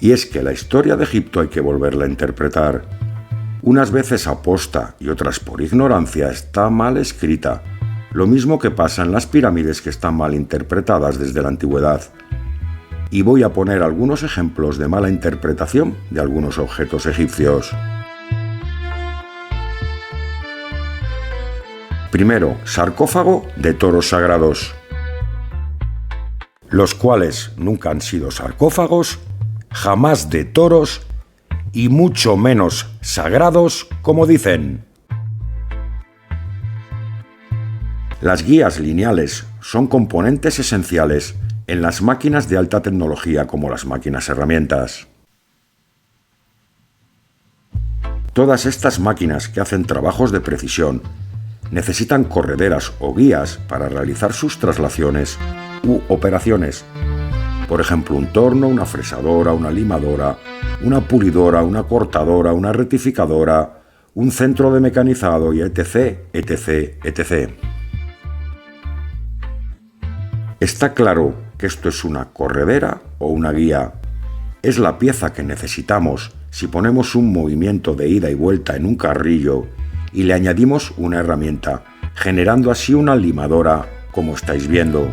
Y es que la historia de Egipto hay que volverla a interpretar. Unas veces aposta y otras por ignorancia está mal escrita, lo mismo que pasa en las pirámides que están mal interpretadas desde la antigüedad. Y voy a poner algunos ejemplos de mala interpretación de algunos objetos egipcios. Primero, sarcófago de toros sagrados, los cuales nunca han sido sarcófagos, jamás de toros y mucho menos sagrados, como dicen. Las guías lineales son componentes esenciales en las máquinas de alta tecnología como las máquinas herramientas. Todas estas máquinas que hacen trabajos de precisión necesitan correderas o guías para realizar sus traslaciones u operaciones. Por ejemplo, un torno, una fresadora, una limadora, una pulidora, una cortadora, una rectificadora, un centro de mecanizado y etc., etc., etc. Está claro que esto es una corredera o una guía. Es la pieza que necesitamos si ponemos un movimiento de ida y vuelta en un carrillo y le añadimos una herramienta, generando así una limadora, como estáis viendo.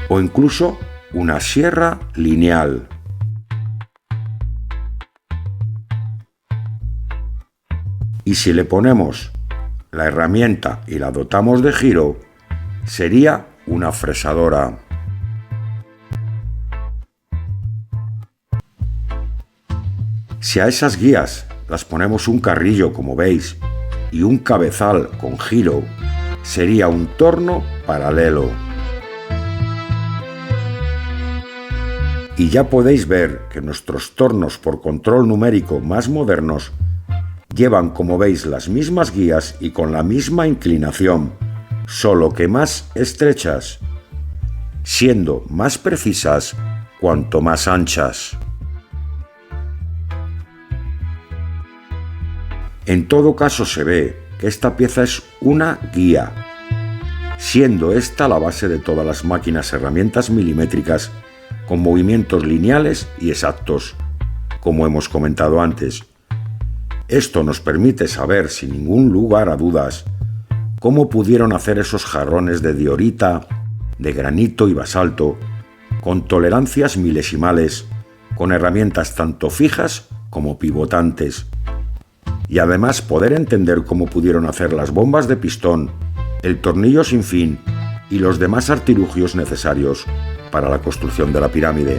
O incluso una sierra lineal. Y si le ponemos la herramienta y la dotamos de giro, sería una fresadora. Si a esas guías las ponemos un carrillo, como veis, y un cabezal con giro, sería un torno paralelo. Y ya podéis ver que nuestros tornos por control numérico más modernos llevan, como veis, las mismas guías y con la misma inclinación, solo que más estrechas, siendo más precisas cuanto más anchas. En todo caso se ve que esta pieza es una guía, siendo esta la base de todas las máquinas herramientas milimétricas con movimientos lineales y exactos, como hemos comentado antes. Esto nos permite saber sin ningún lugar a dudas cómo pudieron hacer esos jarrones de diorita, de granito y basalto, con tolerancias milesimales, con herramientas tanto fijas como pivotantes. Y además poder entender cómo pudieron hacer las bombas de pistón, el tornillo sin fin y los demás artilugios necesarios para la construcción de la pirámide.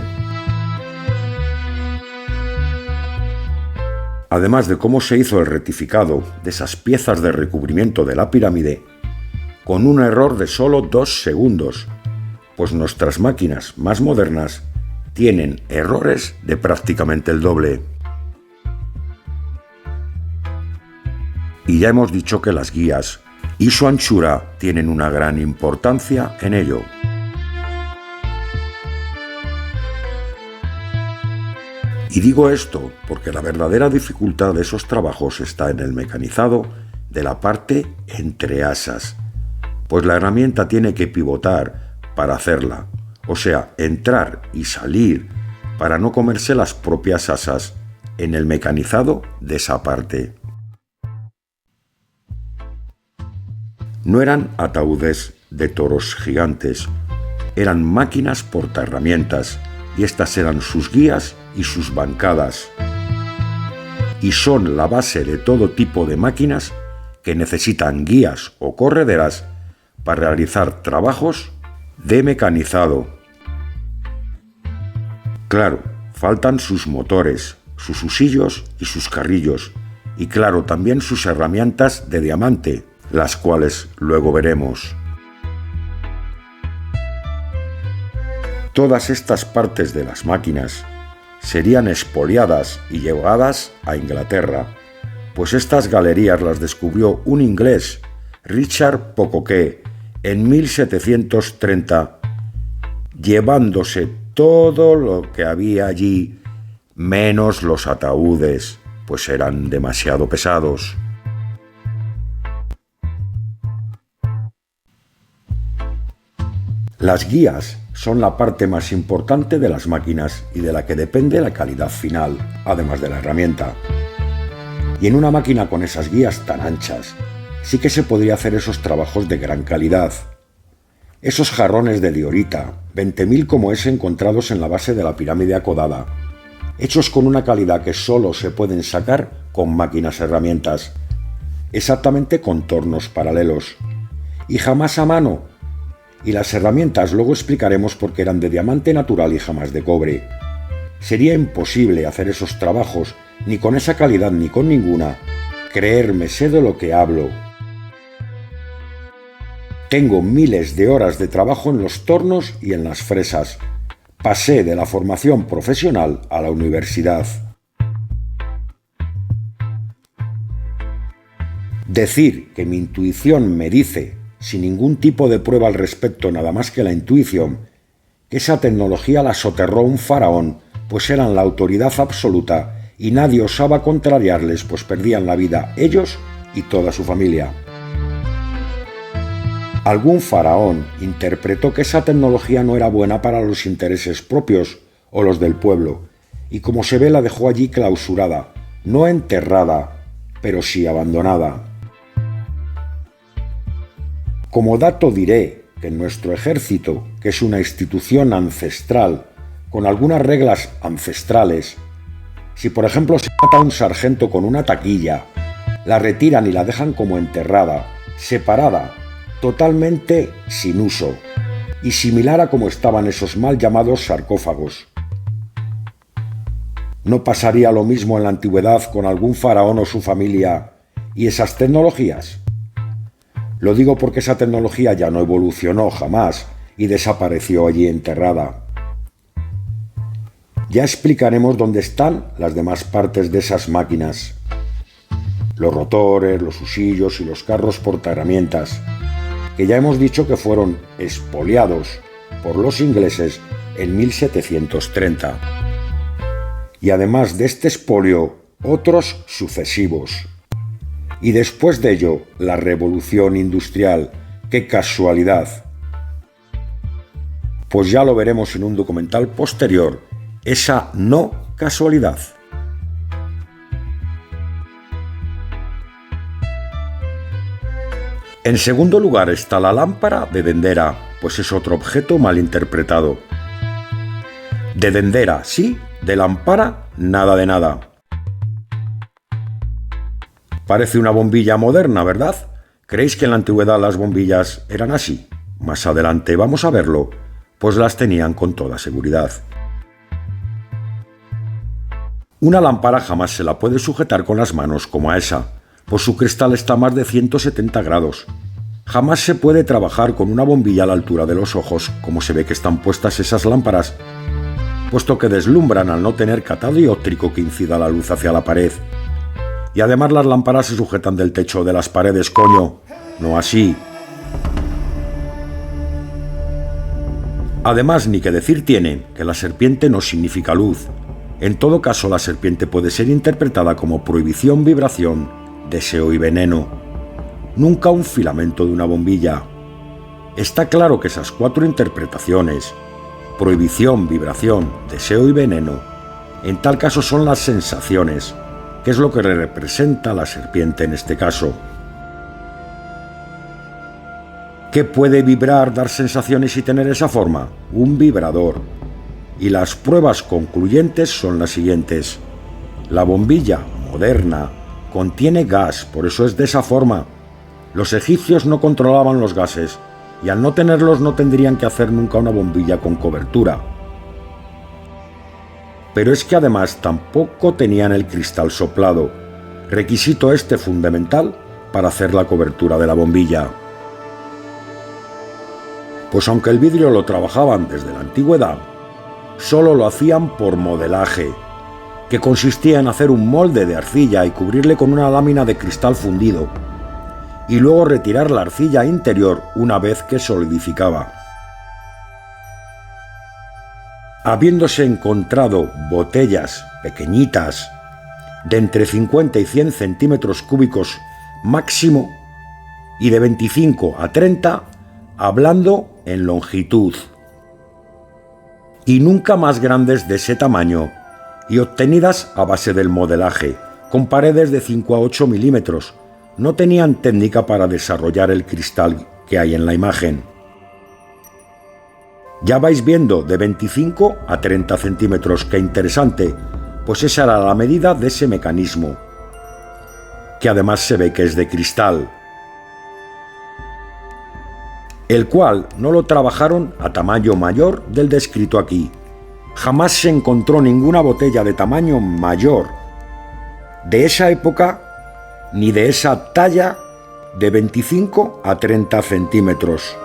Además de cómo se hizo el rectificado de esas piezas de recubrimiento de la pirámide, con un error de solo 2 segundos, pues nuestras máquinas más modernas tienen errores de prácticamente el doble. Y ya hemos dicho que las guías y su anchura tienen una gran importancia en ello. Y digo esto porque la verdadera dificultad de esos trabajos está en el mecanizado de la parte entre asas, pues la herramienta tiene que pivotar para hacerla, o sea, entrar y salir para no comerse las propias asas en el mecanizado de esa parte. No eran ataúdes de toros gigantes, eran máquinas portaherramientas, y estas eran sus guías y sus bancadas. Y son la base de todo tipo de máquinas que necesitan guías o correderas para realizar trabajos de mecanizado. Claro, faltan sus motores, sus husillos y sus carrillos, y claro, también sus herramientas de diamante, las cuales luego veremos. Todas estas partes de las máquinas serían expoliadas y llevadas a Inglaterra, pues estas galerías las descubrió un inglés, Richard Pocoque, en 1730, llevándose todo lo que había allí, menos los ataúdes, pues eran demasiado pesados. Las guías son la parte más importante de las máquinas y de la que depende la calidad final, además de la herramienta. Y en una máquina con esas guías tan anchas, sí que se podría hacer esos trabajos de gran calidad. Esos jarrones de diorita, 20.000 como ese encontrados en la base de la pirámide acodada, hechos con una calidad que solo se pueden sacar con máquinas herramientas, exactamente contornos paralelos, y jamás a mano. Y las herramientas luego explicaremos por qué eran de diamante natural y jamás de cobre. Sería imposible hacer esos trabajos, ni con esa calidad ni con ninguna. Creerme, sé de lo que hablo. Tengo miles de horas de trabajo en los tornos y en las fresas. Pasé de la formación profesional a la universidad. Decir que mi intuición me dice, sin ningún tipo de prueba al respecto, nada más que la intuición, que esa tecnología la soterró un faraón, pues eran la autoridad absoluta y nadie osaba contrariarles, pues perdían la vida ellos y toda su familia. Algún faraón interpretó que esa tecnología no era buena para los intereses propios o los del pueblo, y como se ve la dejó allí clausurada, no enterrada, pero sí abandonada. Como dato diré que en nuestro ejército, que es una institución ancestral, con algunas reglas ancestrales, si por ejemplo se mata a un sargento con una taquilla, la retiran y la dejan como enterrada, separada, totalmente sin uso, y similar a como estaban esos mal llamados sarcófagos. ¿No pasaría lo mismo en la antigüedad con algún faraón o su familia y esas tecnologías? Lo digo porque esa tecnología ya no evolucionó jamás y desapareció allí enterrada. Ya explicaremos dónde están las demás partes de esas máquinas. Los rotores, los husillos y los carros portaherramientas, que ya hemos dicho que fueron expoliados por los ingleses en 1730. Y además de este expolio, otros sucesivos. Y después de ello, la revolución industrial. ¡Qué casualidad! Pues ya lo veremos en un documental posterior, esa no casualidad. En segundo lugar está la lámpara de Dendera, pues es otro objeto mal interpretado. De Dendera, sí, de lámpara, nada de nada. Parece una bombilla moderna, ¿verdad? ¿Creéis que en la antigüedad las bombillas eran así? Más adelante vamos a verlo, pues las tenían con toda seguridad. Una lámpara jamás se la puede sujetar con las manos como a esa, pues su cristal está a más de 170 grados. Jamás se puede trabajar con una bombilla a la altura de los ojos, como se ve que están puestas esas lámparas, puesto que deslumbran al no tener catado dióptrico que incida la luz hacia la pared. Y además las lámparas se sujetan del techo de las paredes, coño, no así. Además, ni que decir tiene que la serpiente no significa luz. En todo caso, la serpiente puede ser interpretada como prohibición, vibración, deseo y veneno. Nunca un filamento de una bombilla. Está claro que esas cuatro interpretaciones, prohibición, vibración, deseo y veneno, en tal caso son las sensaciones, que es lo que representa la serpiente en este caso. ¿Qué puede vibrar, dar sensaciones y tener esa forma? Un vibrador. Y las pruebas concluyentes son las siguientes. La bombilla moderna contiene gas, por eso es de esa forma. Los egipcios no controlaban los gases, y al no tenerlos no tendrían que hacer nunca una bombilla con cobertura. Pero es que además tampoco tenían el cristal soplado, requisito este fundamental para hacer la cobertura de la bombilla. Pues aunque el vidrio lo trabajaban desde la antigüedad, solo lo hacían por modelaje, que consistía en hacer un molde de arcilla y cubrirle con una lámina de cristal fundido, y luego retirar la arcilla interior una vez que solidificaba. Habiéndose encontrado botellas pequeñitas de entre 50 y 100 centímetros cúbicos máximo y de 25 a 30, hablando en longitud y nunca más grandes de ese tamaño, y obtenidas a base del modelaje, con paredes de 5 a 8 milímetros. No tenían técnica para desarrollar el cristal que hay en la imagen. Ya vais viendo de 25 a 30 centímetros, qué interesante, pues esa era la medida de ese mecanismo, que además se ve que es de cristal, el cual no lo trabajaron a tamaño mayor del descrito aquí. Jamás se encontró ninguna botella de tamaño mayor de esa época, ni de esa talla de 25 a 30 centímetros.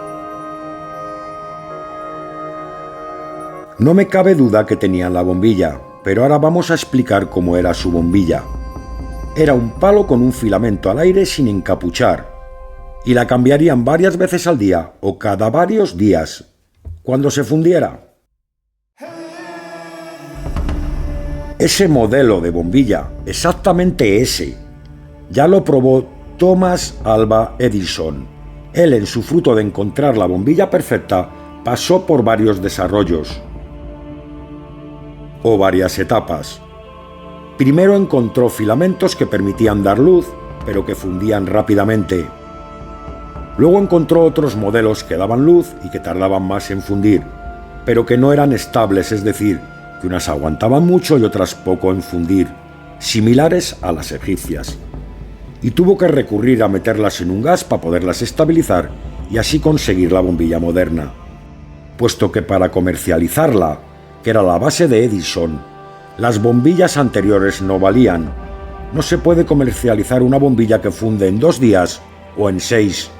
No me cabe duda que tenían la bombilla, pero ahora vamos a explicar cómo era su bombilla. Era un palo con un filamento al aire sin encapuchar, y la cambiarían varias veces al día o cada varios días, cuando se fundiera. Ese modelo de bombilla, exactamente ese, ya lo probó Thomas Alva Edison. Él, en su fruto de encontrar la bombilla perfecta, pasó por varios desarrollos o varias etapas. Primero encontró filamentos que permitían dar luz, pero que fundían rápidamente. Luego encontró otros modelos que daban luz y que tardaban más en fundir, pero que no eran estables, es decir, que unas aguantaban mucho y otras poco en fundir, similares a las egipcias. Y tuvo que recurrir a meterlas en un gas para poderlas estabilizar y así conseguir la bombilla moderna, puesto que para comercializarla, que era la base de Edison, las bombillas anteriores no valían. No se puede comercializar una bombilla que funde en 2 días o en 6.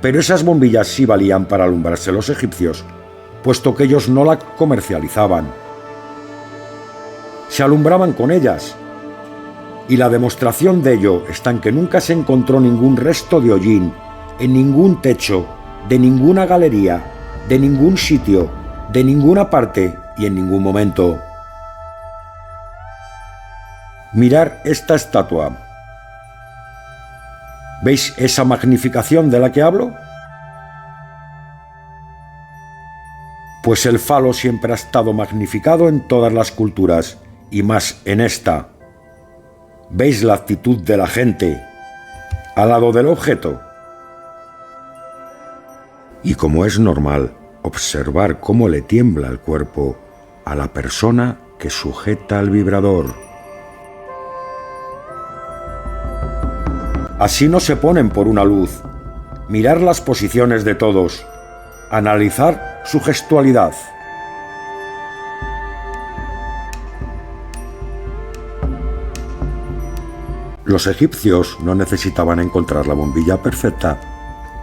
Pero esas bombillas sí valían para alumbrarse los egipcios, puesto que ellos no la comercializaban. Se alumbraban con ellas, y la demostración de ello está en que nunca se encontró ningún resto de hollín en ningún techo, de ninguna galería, de ningún sitio, de ninguna parte y en ningún momento. Mirar esta estatua. ¿Veis esa magnificación de la que hablo? Pues el falo siempre ha estado magnificado en todas las culturas, y más en esta. ¿Veis la actitud de la gente al lado del objeto? Y como es normal, observar cómo le tiembla el cuerpo a la persona que sujeta el vibrador. Así no se ponen por una luz. Mirar las posiciones de todos. Analizar su gestualidad. Los egipcios no necesitaban encontrar la bombilla perfecta,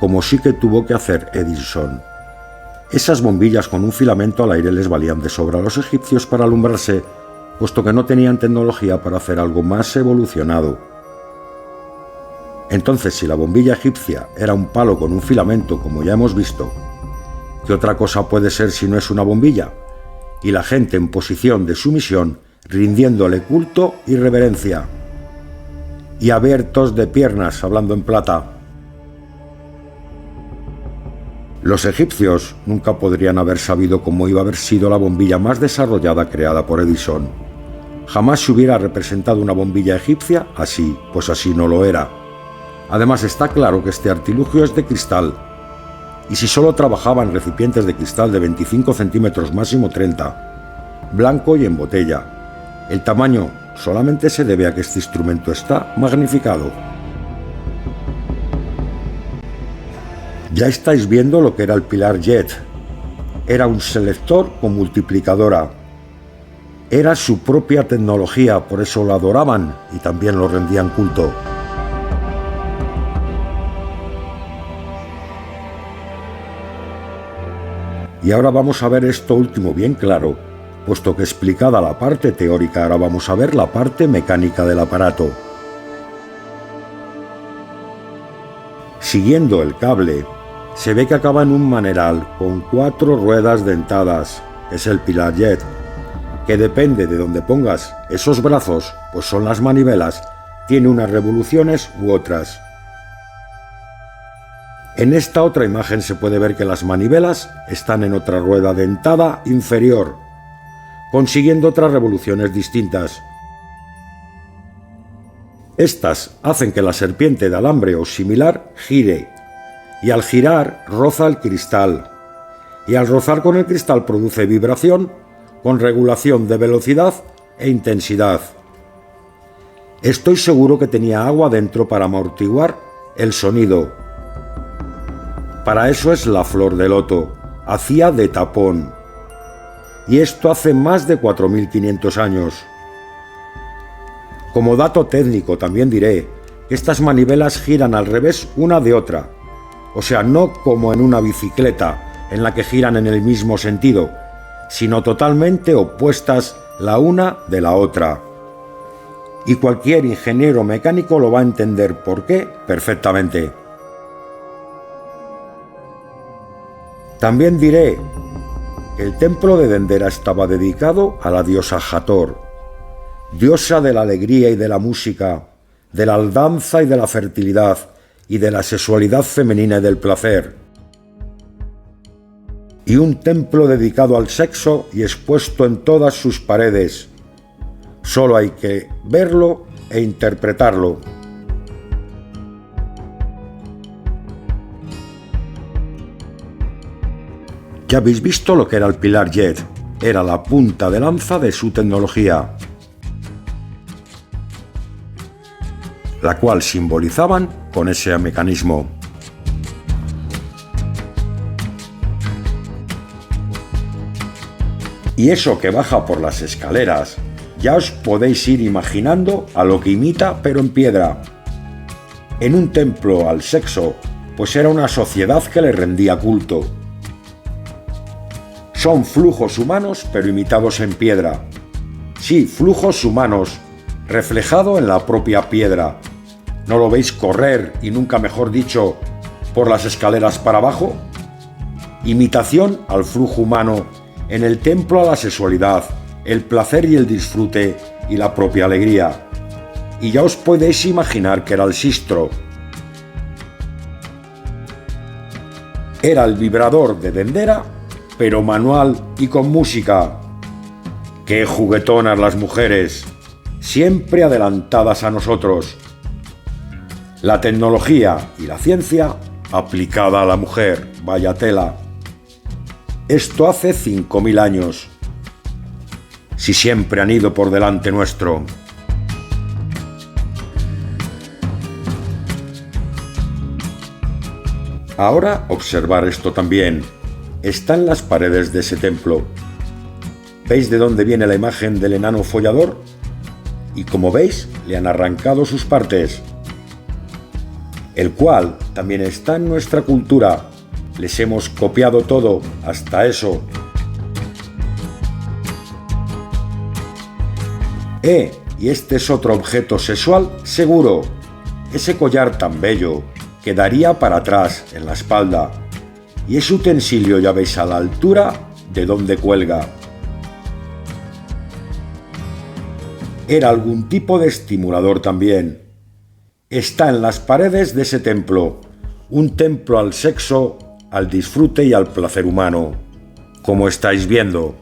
como sí que tuvo que hacer Edison. Esas bombillas con un filamento al aire les valían de sobra a los egipcios para alumbrarse, puesto que no tenían tecnología para hacer algo más evolucionado. Entonces, si la bombilla egipcia era un palo con un filamento, como ya hemos visto, ¿qué otra cosa puede ser si no es una bombilla? Y la gente en posición de sumisión, rindiéndole culto y reverencia. Y abiertos de piernas, hablando en plata. Los egipcios nunca podrían haber sabido cómo iba a haber sido la bombilla más desarrollada creada por Edison. Jamás se hubiera representado una bombilla egipcia así, pues así no lo era. Además, está claro que este artilugio es de cristal, y si solo trabajaba en recipientes de cristal de 25 centímetros, máximo 30, blanco y en botella, el tamaño solamente se debe a que este instrumento está magnificado. Ya estáis viendo lo que era el pilar jet. Era un selector con multiplicadora. Era su propia tecnología, por eso lo adoraban y también lo rendían culto. Y ahora vamos a ver esto último bien claro, puesto que explicada la parte teórica, ahora vamos a ver la parte mecánica del aparato. Siguiendo el cable, se ve que acaba en un maneral con 4 ruedas dentadas, es el pilar jet, que depende de donde pongas esos brazos, pues son las manivelas, tiene unas revoluciones u otras. En esta otra imagen se puede ver que las manivelas están en otra rueda dentada inferior, consiguiendo otras revoluciones distintas. Estas hacen que la serpiente de alambre o similar gire, y al girar roza el cristal, y al rozar con el cristal produce vibración con regulación de velocidad e intensidad. Estoy seguro que tenía agua dentro para amortiguar el sonido. Para eso es la flor de loto, hacía de tapón. Y esto hace más de 4.500 años. Como dato técnico también diré que estas manivelas giran al revés una de otra, o sea, no como en una bicicleta en la que giran en el mismo sentido, sino totalmente opuestas la una de la otra. Y cualquier ingeniero mecánico lo va a entender por qué perfectamente. También diré que el templo de Dendera estaba dedicado a la diosa Hathor, diosa de la alegría y de la música, de la danza y de la fertilidad, y de la sexualidad femenina y del placer. Y un templo dedicado al sexo y expuesto en todas sus paredes. Solo hay que verlo e interpretarlo. Ya habéis visto lo que era el pilar Jet. Era la punta de lanza de su tecnología, la cual simbolizaban con ese mecanismo. Y eso que baja por las escaleras, ya os podéis ir imaginando a lo que imita, pero en piedra. En un templo al sexo, pues era una sociedad que le rendía culto. Son flujos humanos, pero imitados en piedra. Sí, flujos humanos, reflejado en la propia piedra. ¿No lo veis correr, y nunca mejor dicho, por las escaleras para abajo? Imitación al flujo humano, en el templo a la sexualidad, el placer y el disfrute y la propia alegría. Y ya os podéis imaginar que era el sistro. Era el vibrador de Dendera, pero manual y con música. ¡Qué juguetonas las mujeres! Siempre adelantadas a nosotros. La tecnología y la ciencia aplicada a la mujer, vaya tela. Esto hace 5.000 años. Si siempre han ido por delante nuestro. Ahora observar esto también. Está en las paredes de ese templo. ¿Veis de dónde viene la imagen del enano follador? Y como veis, le han arrancado sus partes, el cual también está en nuestra cultura. Les hemos copiado todo, hasta eso. Y este es otro objeto sexual seguro. Ese collar tan bello quedaría para atrás en la espalda. Y ese utensilio ya veis a la altura de donde cuelga. Era algún tipo de estimulador también. Está en las paredes de ese templo. Un templo al sexo, al disfrute y al placer humano, como estáis viendo.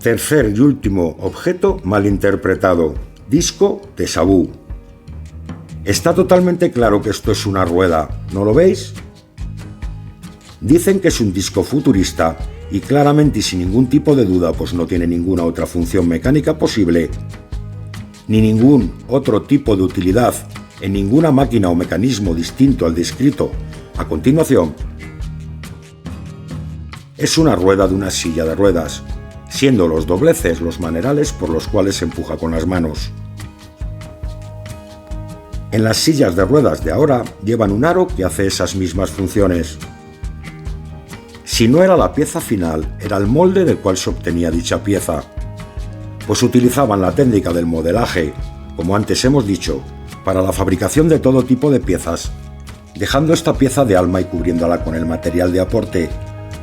Tercer y último objeto mal interpretado. Disco de Sabú. Está totalmente claro que esto es una rueda, ¿no lo veis? Dicen que es un disco futurista y claramente y sin ningún tipo de duda, pues no tiene ninguna otra función mecánica posible, ni ningún otro tipo de utilidad en ninguna máquina o mecanismo distinto al descrito a continuación. Es una rueda de una silla de ruedas, siendo los dobleces los manerales por los cuales se empuja con las manos. En las sillas de ruedas de ahora llevan un aro que hace esas mismas funciones. Si no era la pieza final, era el molde del cual se obtenía dicha pieza, pues utilizaban la técnica del modelaje, como antes hemos dicho, para la fabricación de todo tipo de piezas, dejando esta pieza de alma y cubriéndola con el material de aporte,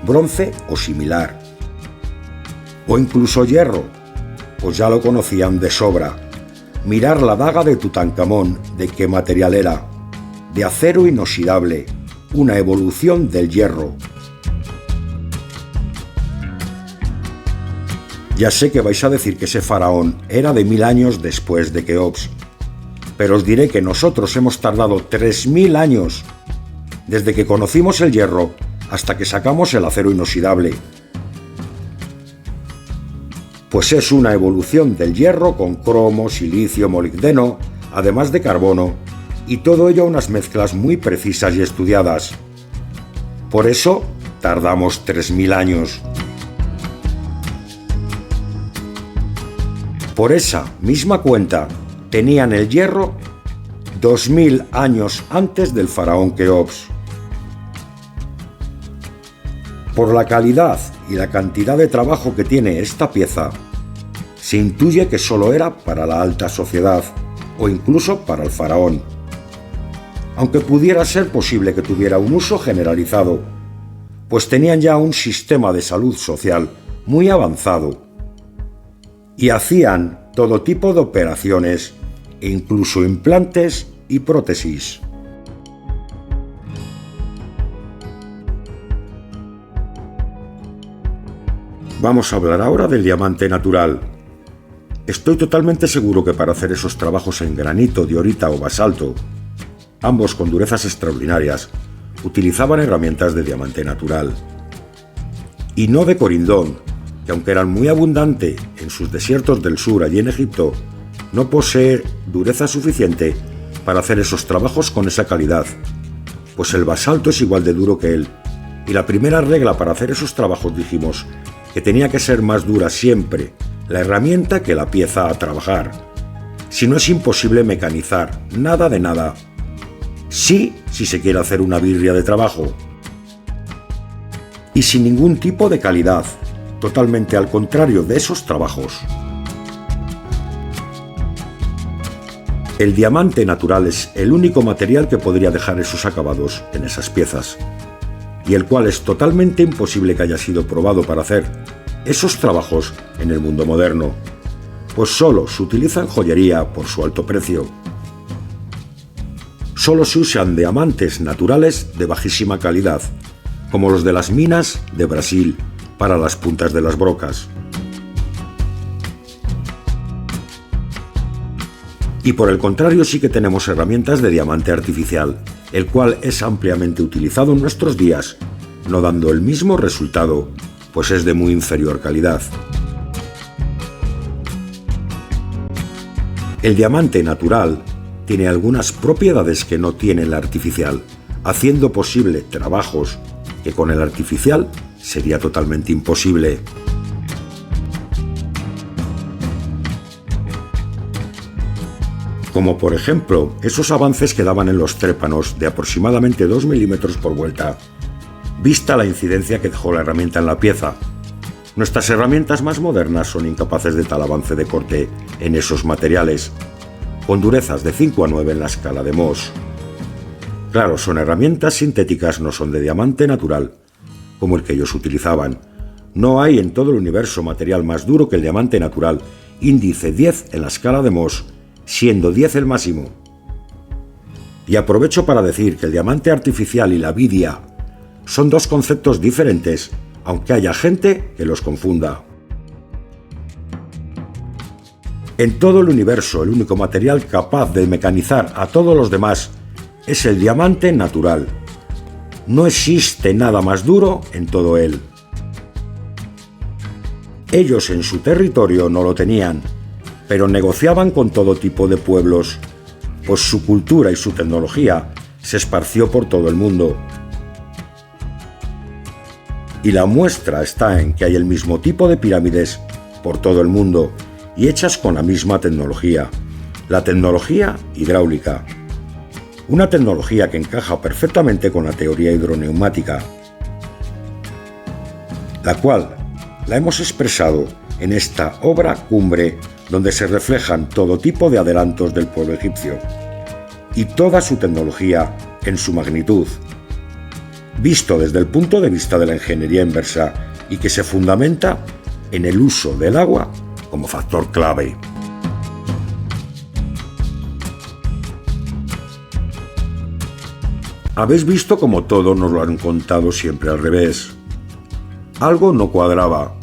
bronce o similar, o incluso hierro, pues ya lo conocían de sobra. Mirar la daga de Tutankamón, ¿de qué material era? De acero inoxidable, una evolución del hierro. Ya sé que vais a decir que ese faraón era de 1000 años después de Keops, pero os diré que nosotros hemos tardado 3000 años desde que conocimos el hierro hasta que sacamos el acero inoxidable. Pues es una evolución del hierro con cromo, silicio, molibdeno, además de carbono, y todo ello a unas mezclas muy precisas y estudiadas. Por eso tardamos 3000 años. Por esa misma cuenta, tenían el hierro 2000 años antes del faraón Keops. Por la calidad y la cantidad de trabajo que tiene esta pieza, se intuye que solo era para la alta sociedad o incluso para el faraón, aunque pudiera ser posible que tuviera un uso generalizado, pues tenían ya un sistema de salud social muy avanzado y hacían todo tipo de operaciones, incluso implantes y prótesis. Vamos a hablar ahora del diamante natural. Estoy totalmente seguro que para hacer esos trabajos en granito, diorita o basalto, ambos con durezas extraordinarias, utilizaban herramientas de diamante natural. Y no de corindón, que aunque eran muy abundante en sus desiertos del sur, allí en Egipto, no posee dureza suficiente para hacer esos trabajos con esa calidad, pues el basalto es igual de duro que él. Y la primera regla para hacer esos trabajos dijimos que tenía que ser más dura siempre la herramienta que la pieza a trabajar. Si no, es imposible mecanizar nada de nada. Sí, si se quiere hacer una birria de trabajo. Y sin ningún tipo de calidad, totalmente al contrario de esos trabajos. El diamante natural es el único material que podría dejar esos acabados en esas piezas, y el cual es totalmente imposible que haya sido probado para hacer esos trabajos en el mundo moderno, pues solo se utiliza en joyería por su alto precio. Solo se usan diamantes naturales de bajísima calidad, como los de las minas de Brasil, para las puntas de las brocas. Y por el contrario sí que tenemos herramientas de diamante artificial, el cual es ampliamente utilizado en nuestros días, no dando el mismo resultado, pues es de muy inferior calidad. El diamante natural tiene algunas propiedades que no tiene el artificial, haciendo posible trabajos que con el artificial sería totalmente imposible. Como por ejemplo esos avances que daban en los trépanos de aproximadamente 2 milímetros por vuelta, vista la incidencia que dejó la herramienta en la pieza. Nuestras herramientas más modernas son incapaces de tal avance de corte en esos materiales, con durezas de 5 a 9 en la escala de Mohs. Claro, son herramientas sintéticas, no son de diamante natural, como el que ellos utilizaban. No hay en todo el universo material más duro que el diamante natural, índice 10 en la escala de Mohs, siendo 10 el máximo. Y aprovecho para decir que el diamante artificial y la vidia son dos conceptos diferentes, aunque haya gente que los confunda. En todo el universo, el único material capaz de mecanizar a todos los demás es el diamante natural. No existe nada más duro en todo él. Ellos en su territorio no lo tenían, pero negociaban con todo tipo de pueblos, pues su cultura y su tecnología se esparció por todo el mundo. Y la muestra está en que hay el mismo tipo de pirámides por todo el mundo y hechas con la misma tecnología, la tecnología hidráulica. Una tecnología que encaja perfectamente con la teoría hidroneumática, la cual la hemos expresado en esta obra cumbre, donde se reflejan todo tipo de adelantos del pueblo egipcio y toda su tecnología en su magnitud, visto desde el punto de vista de la ingeniería inversa y que se fundamenta en el uso del agua como factor clave. Habéis visto cómo todo nos lo han contado siempre al revés. Algo no cuadraba.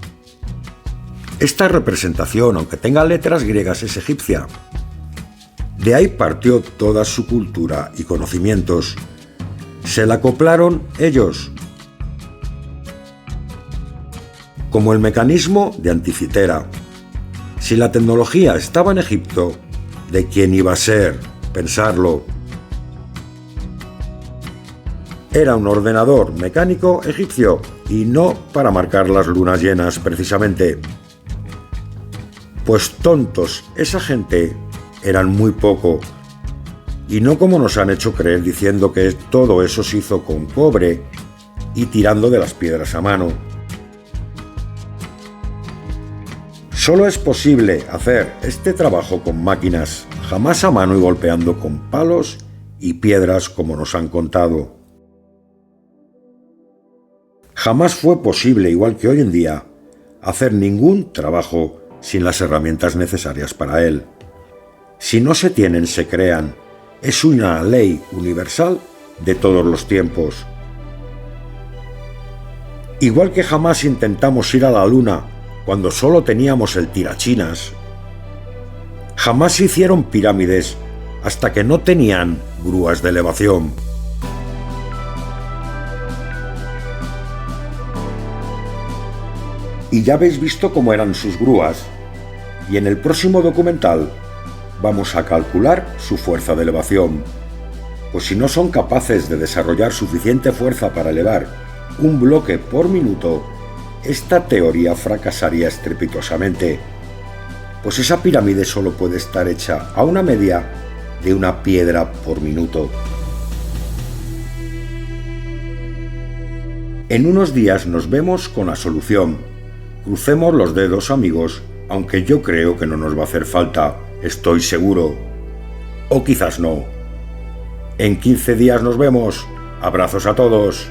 Esta representación, aunque tenga letras griegas, es egipcia. De ahí partió toda su cultura y conocimientos. Se la acoplaron ellos. Como el mecanismo de Anticitera. Si la tecnología estaba en Egipto, ¿de quién iba a ser? Pensarlo. Era un ordenador mecánico egipcio y no para marcar las lunas llenas precisamente. Pues tontos, esa gente eran muy poco. Y no como nos han hecho creer diciendo que todo eso se hizo con cobre y tirando de las piedras a mano. Solo es posible hacer este trabajo con máquinas, jamás a mano y golpeando con palos y piedras como nos han contado. Jamás fue posible, igual que hoy en día, hacer ningún trabajo sin las herramientas necesarias para él. Si no se tienen, se crean. Es una ley universal de todos los tiempos. Igual que jamás intentamos ir a la luna cuando solo teníamos el tirachinas. Jamás se hicieron pirámides hasta que no tenían grúas de elevación. Y ya habéis visto cómo eran sus grúas, y en el próximo documental vamos a calcular su fuerza de elevación, pues si no son capaces de desarrollar suficiente fuerza para elevar un bloque por minuto, esta teoría fracasaría estrepitosamente, pues esa pirámide solo puede estar hecha a una media de una piedra por minuto. En unos días nos vemos con la solución. Crucemos los dedos, amigos, aunque yo creo que no nos va a hacer falta, estoy seguro. O quizás no. En 15 días nos vemos. Abrazos a todos.